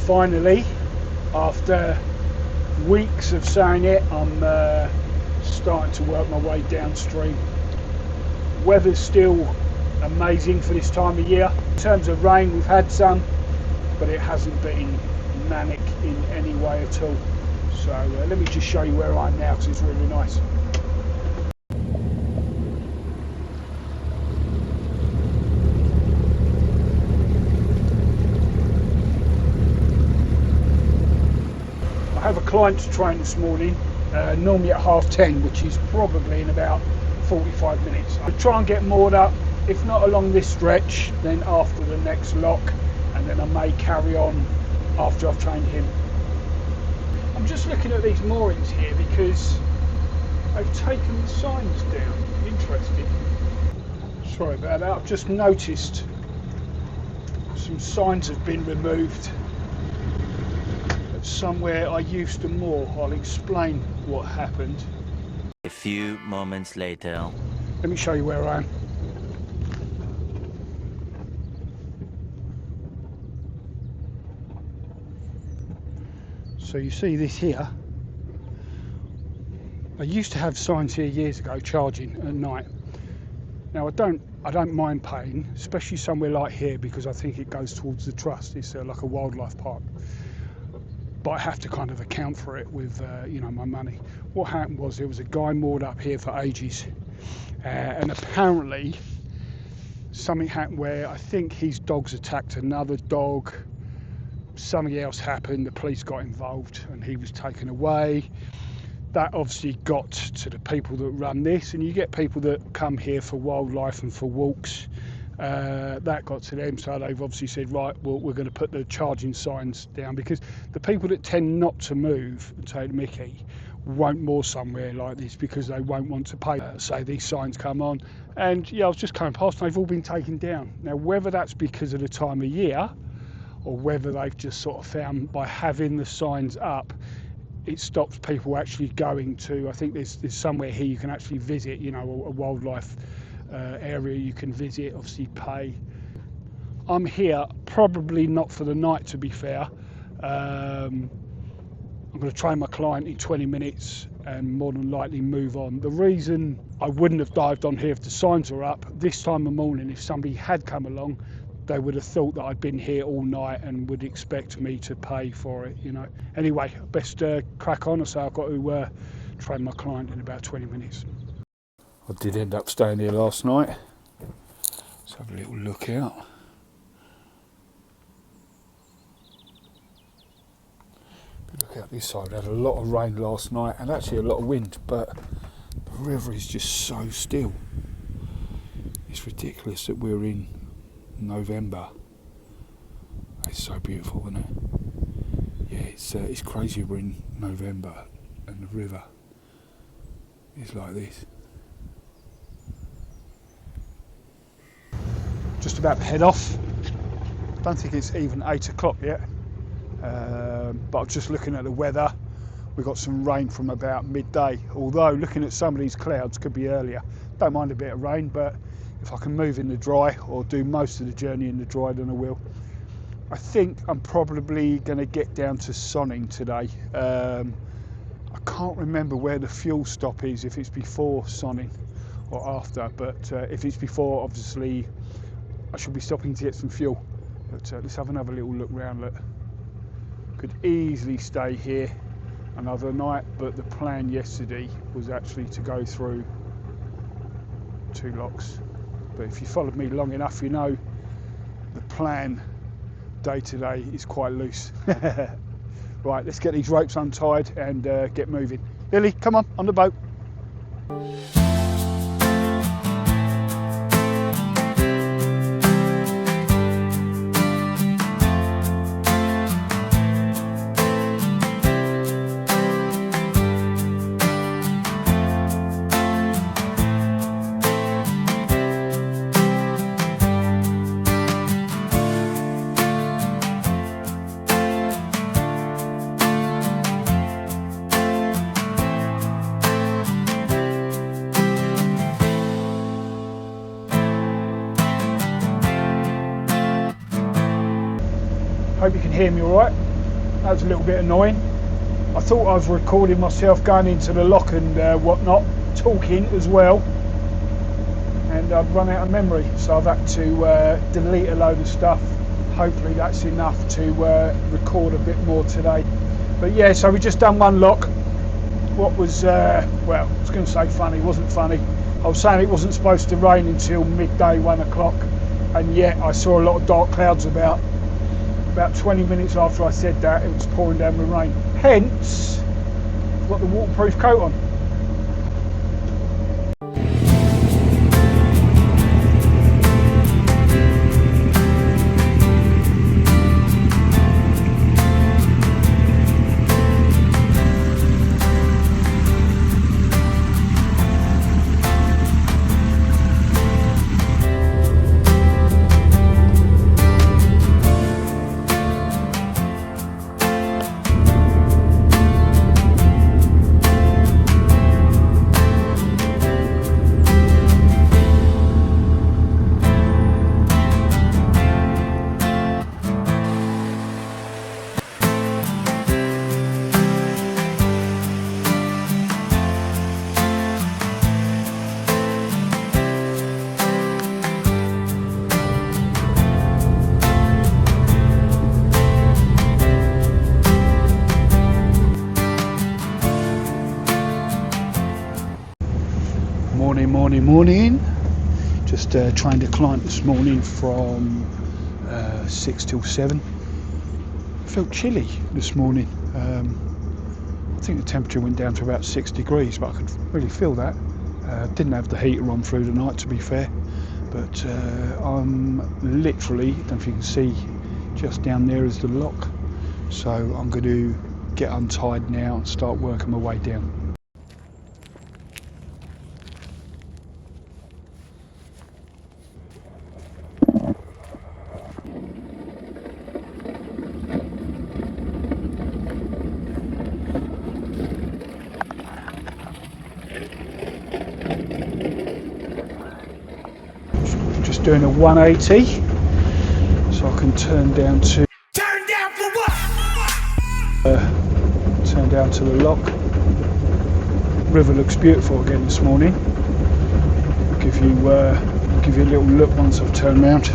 Finally, after weeks of saying it, I'm starting to work my way downstream. Weather's still amazing for this time of year. In terms of rain, we've had some, but it hasn't been manic in any way at all. So let me just show you where I am now, because it's really nice. I have a client to train this morning, normally at 10:30, which is probably in about 45 minutes. I'll try and get moored up, if not along this stretch, then after the next lock, and then I may carry on after I've trained him. I'm just looking at these moorings here because they've taken the signs down. Interesting. Sorry about that. I've just noticed some signs have been removed at somewhere I used to moor. I'll explain what happened. A few moments later. Let me show you where I am. So you see this here. I used to have signs here years ago charging at night. Now I don't mind paying, especially somewhere like here, because I think it goes towards the trust. It's like a wildlife park. But I have to kind of account for it with you know, my money. What happened was there was a guy moored up here for ages, and apparently something happened where I think his dogs attacked another dog. Something else happened, the police got involved and he was taken away. That obviously got to the people that run this, and you get people that come here for wildlife and for walks. That got to them, so they've obviously said, right, well, we're going to put the charging signs down, because the people that tend not to move and take the mickey won't moor somewhere like this because they won't want to pay. So these signs come on, and yeah, I was just coming past and they've all been taken down. Now whether that's because of the time of year, or whether they've just sort of found by having the signs up, it stops people actually going to, I think there's somewhere here you can actually visit, you know, a wildlife area you can visit, obviously pay. I'm here probably not for the night, to be fair. I'm going to train my client in 20 minutes and more than likely move on. The reason I wouldn't have dived on here if the signs were up, this time of morning, if somebody had come along, they would have thought that I'd been here all night and would expect me to pay for it, you know. Anyway, best crack on. So I've got to train my client in about 20 minutes. I did end up staying here last night. Let's have a little look out. Look out this side. We had a lot of rain last night and actually a lot of wind, but the river is just so still. It's ridiculous that we're in November. It's so beautiful, isn't it? Yeah, it's crazy we're in November and the river is like this. Just about to head off. Don't think it's even 8 o'clock yet, but I'm just looking at the weather. We've got some rain from about midday, although looking at some of these clouds could be earlier. Don't mind a bit of rain, but if I can move in the dry or do most of the journey in the dry, then I will. I think I'm probably going to get down to Sonning today. I can't remember where the fuel stop is, if it's before Sonning or after, but if it's before, obviously I should be stopping to get some fuel. But let's have another little look round. Look, could easily stay here another night, but the plan yesterday was actually to go through 2 locks. But if you followed me long enough, you know the plan day to day is quite loose. Right, let's get these ropes untied and get moving. Lily, come on the boat. Hope you can hear me all right. That was a little bit annoying. I thought I was recording myself going into the lock and whatnot, talking as well, and I'd run out of memory, so I've had to delete a load of stuff. Hopefully that's enough to record a bit more today. But yeah, so we just done one lock. What was, well, I was going to say funny, wasn't funny. I was saying it wasn't supposed to rain until midday, 1 o'clock, and yet I saw a lot of dark clouds about 20 minutes after I said that. It was pouring down with rain. Hence, I've got the waterproof coat on. Morning. Just trained a client this morning from 6 till 7. Felt chilly this morning. I think the temperature went down to about 6 degrees, but I could really feel that. Didn't have the heater on through the night, to be fair, but I'm literally, I don't know if you can see, just down there is the lock, so I'm going to get untied now and start working my way down. Doing a 180, so I can turn down to turn down to the lock. River looks beautiful again this morning. I'll give you a little look once I've turned round.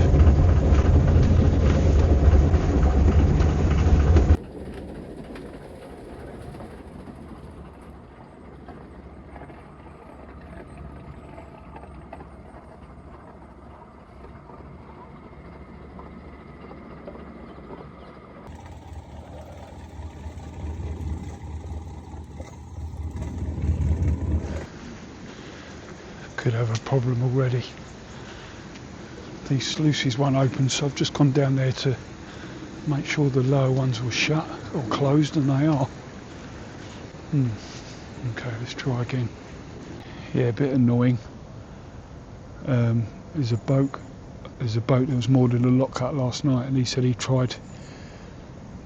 Could have a problem already. These sluices won't open, so I've just gone down there to make sure the lower ones were shut or closed, and they are. Okay, let's try again. Yeah, a bit annoying. There's a boat that was moored in a lock cut last night, and he said he tried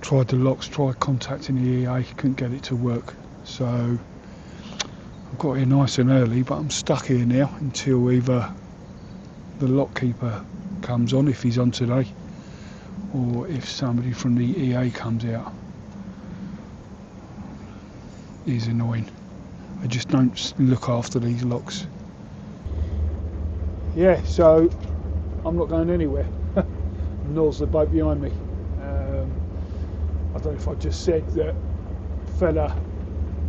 the locks, tried contacting the EA, couldn't get it to work. So I've got here nice and early, but I'm stuck here now until either the lock keeper comes on, if he's on today, or if somebody from the EA comes out. It's annoying. I just don't look after these locks. Yeah, so I'm not going anywhere. Nor's the boat behind me. I don't know if I just said that fella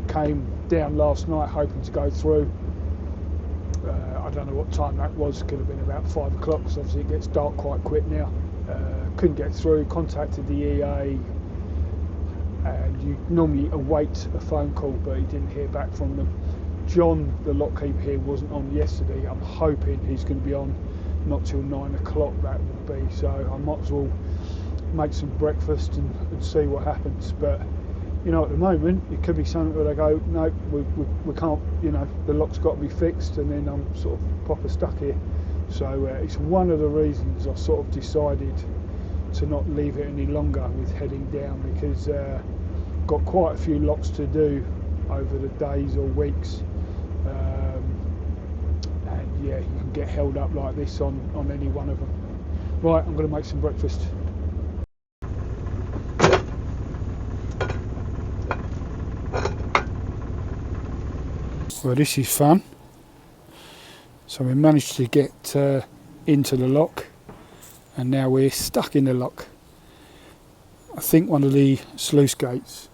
came down last night hoping to go through. I don't know what time that was. Could have been about 5 o'clock, because obviously it gets dark quite quick now. Couldn't get through, contacted the EA, and you normally await a phone call, but he didn't hear back from them. John, the lock keeper here, wasn't on yesterday. I'm hoping he's going to be on not till 9 o'clock, that would be, so I might as well make some breakfast and see what happens. But you know, at the moment it could be something where they go, no, we can't, you know, the lock's got to be fixed, and then I'm sort of proper stuck here. So it's one of the reasons I sort of decided to not leave it any longer with heading down, because got quite a few locks to do over the days or weeks, and yeah, you can get held up like this on any one of them. Right, I'm going to make some breakfast. Well, this is fun. So we managed to get into the lock, and now we're stuck in the lock. I think one of the sluice gates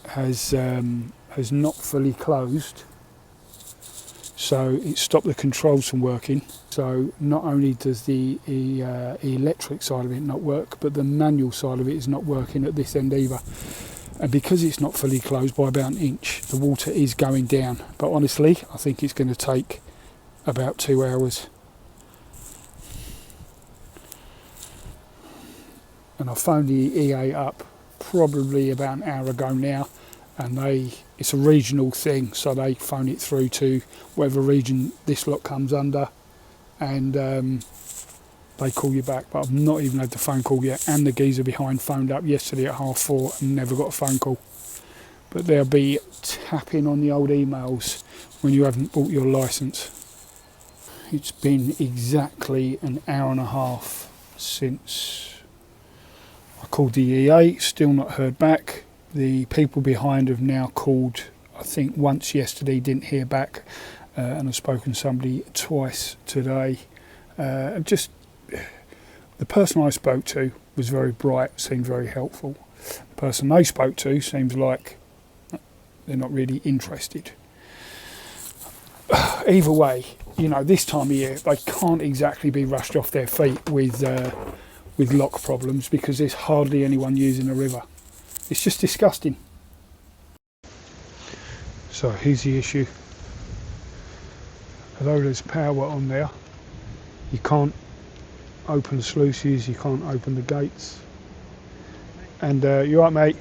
has not fully closed, so it stopped the controls from working. So not only does the electric side of it not work, but the manual side of it is not working at this end either. And because it's not fully closed by about an inch, the water is going down. But honestly, I think it's going to take about 2 hours. And I phoned the EA up probably about an hour ago now, and it's a regional thing, so they phone it through to whatever region this lot comes under, and they call you back. But I've not even had the phone call yet, and the geezer behind phoned up yesterday at 4:30 and never got a phone call. But they'll be tapping on the old emails when you haven't bought your licence. It's been exactly an hour and a half since I called the EA, still not heard back. The people behind have now called, I think once yesterday, didn't hear back, and I've spoken to somebody twice today. Just the person I spoke to was very bright, seemed very helpful. The person they spoke to seems like they're not really interested. Either way, you know, this time of year they can't exactly be rushed off their feet with lock problems, because there's hardly anyone using the river. It's just disgusting. So here's the issue. Although there's power on there, you can't open sluices, you can't open the gates. And you're right, mate.